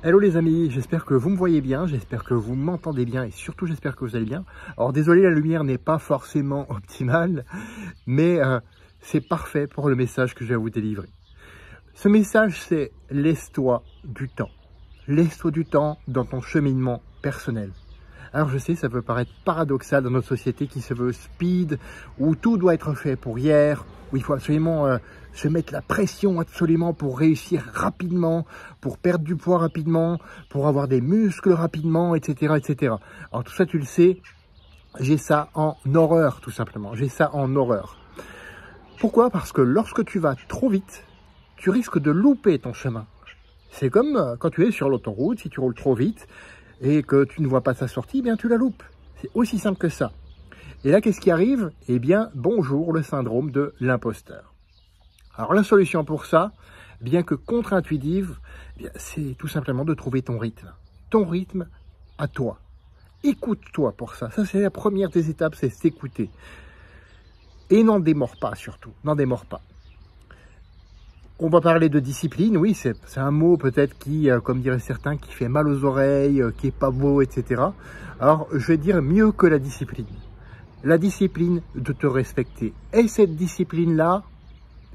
Hello les amis, j'espère que vous me voyez bien, j'espère que vous m'entendez bien et surtout j'espère que vous allez bien. Alors désolé, la lumière n'est pas forcément optimale, mais c'est parfait pour le message que je vais vous délivrer. Ce message, c'est laisse-toi du temps. Laisse-toi du temps dans ton cheminement personnel. Alors je sais, ça peut paraître paradoxal dans notre société qui se veut speed, où tout doit être fait pour hier, où il faut absolument se mettre la pression absolument pour réussir rapidement, pour perdre du poids rapidement, pour avoir des muscles rapidement, etc., etc. Alors tout ça, tu le sais, j'ai ça en horreur, tout simplement. J'ai ça en horreur. Pourquoi? Parce que lorsque tu vas trop vite, tu risques de louper ton chemin. C'est comme quand tu es sur l'autoroute, si tu roules trop vite, et que tu ne vois pas sa sortie, eh bien tu la loupes. C'est aussi simple que ça. Et là, qu'est-ce qui arrive? Eh bien, bonjour, le syndrome de l'imposteur. Alors la solution pour ça, bien que contre-intuitive, c'est tout simplement de trouver ton rythme. Ton rythme à toi. Écoute-toi pour ça. Ça, c'est la première des étapes, c'est s'écouter. Et n'en démords pas surtout, n'en démords pas. On va parler de discipline, oui, c'est un mot peut-être qui, comme diraient certains, qui fait mal aux oreilles, qui est pas beau, etc. Alors, je vais dire mieux que la discipline. La discipline de te respecter. Et cette discipline-là,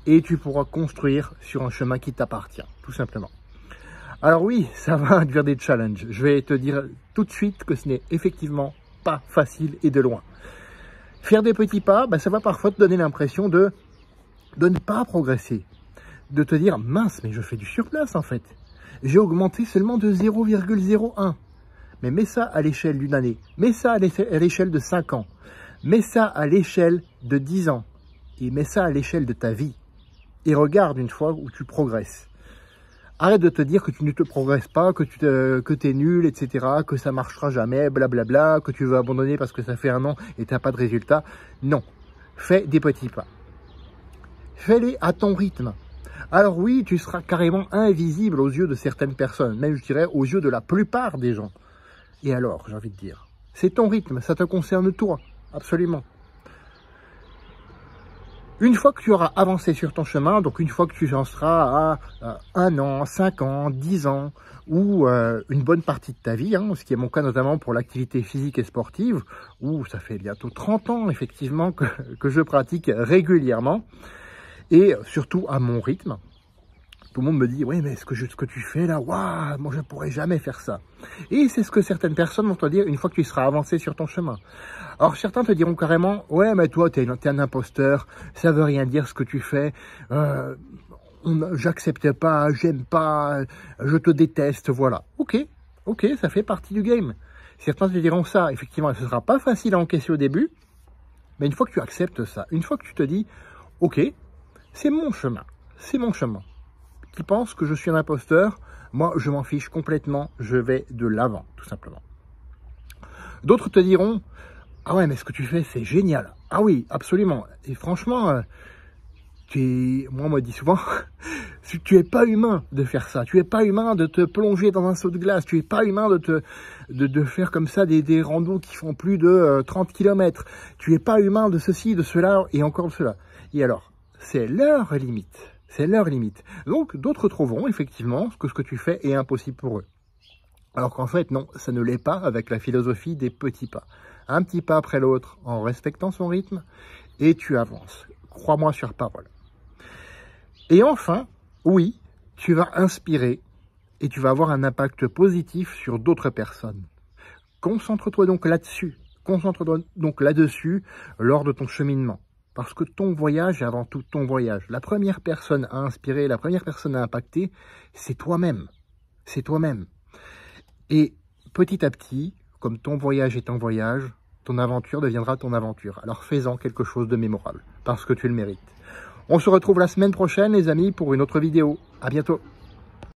et tu pourras construire sur un chemin qui t'appartient, tout simplement. Alors oui, ça va induire des challenges. Je vais te dire tout de suite que ce n'est effectivement pas facile et de loin. Faire des petits pas, ça va parfois te donner l'impression de ne pas progresser. De te dire, mince, mais je fais du surplace en fait. J'ai augmenté seulement de 0,01. Mais mets ça à l'échelle d'une année. Mets ça à l'échelle de 5 ans. Mets ça à l'échelle de 10 ans. Et mets ça à l'échelle de ta vie. Et regarde une fois où tu progresses. Arrête de te dire que tu ne te progresses pas, que tu es nul, etc., que ça marchera jamais, blablabla, que tu veux abandonner parce que ça fait 1 an et tu n'as pas de résultat. Non. Fais des petits pas. Fais-les à ton rythme. Alors oui, tu seras carrément invisible aux yeux de certaines personnes, même je dirais aux yeux de la plupart des gens. Et alors, j'ai envie de dire, c'est ton rythme, ça te concerne toi, absolument. Une fois que tu auras avancé sur ton chemin, donc une fois que tu en seras à 1 an, 5 ans, 10 ans, ou une bonne partie de ta vie, ce qui est mon cas notamment pour l'activité physique et sportive, où ça fait bientôt 30 ans effectivement que je pratique régulièrement, et surtout à mon rythme. Tout le monde me dit, oui, mais ce que tu fais là, waouh, moi je ne pourrais jamais faire ça. Et c'est ce que certaines personnes vont te dire une fois que tu seras avancé sur ton chemin. Alors certains te diront carrément, ouais, mais toi, tu es un imposteur, ça veut rien dire ce que tu fais, j'accepte pas, j'aime pas, je te déteste, voilà. Ok, ça fait partie du game. Certains te diront ça, effectivement, ce ne sera pas facile à encaisser au début, mais une fois que tu acceptes ça, une fois que tu te dis, ok, c'est mon chemin, qui pense que je suis un imposteur, moi je m'en fiche complètement, je vais de l'avant, tout simplement. D'autres te diront, ah ouais, mais ce que tu fais c'est génial, ah oui, absolument, et franchement, moi on me dit souvent, tu es pas humain de faire ça, tu es pas humain de te plonger dans un seau de glace, tu es pas humain de faire comme ça des randos qui font plus de 30 km, tu es pas humain de ceci, de cela, et encore de cela. Et alors, c'est leur limite. C'est leur limite. Donc, d'autres trouveront effectivement que ce que tu fais est impossible pour eux. Alors qu'en fait, non, ça ne l'est pas avec la philosophie des petits pas. Un petit pas après l'autre, en respectant son rythme, et tu avances. Crois-moi sur parole. Et enfin, oui, tu vas inspirer et tu vas avoir un impact positif sur d'autres personnes. Concentre-toi donc là-dessus. Concentre-toi donc là-dessus lors de ton cheminement. Parce que ton voyage est avant tout ton voyage. La première personne à inspirer, la première personne à impacter, c'est toi-même. C'est toi-même. Et petit à petit, comme ton voyage est ton voyage, ton aventure deviendra ton aventure. Alors fais-en quelque chose de mémorable, parce que tu le mérites. On se retrouve la semaine prochaine, les amis, pour une autre vidéo. À bientôt.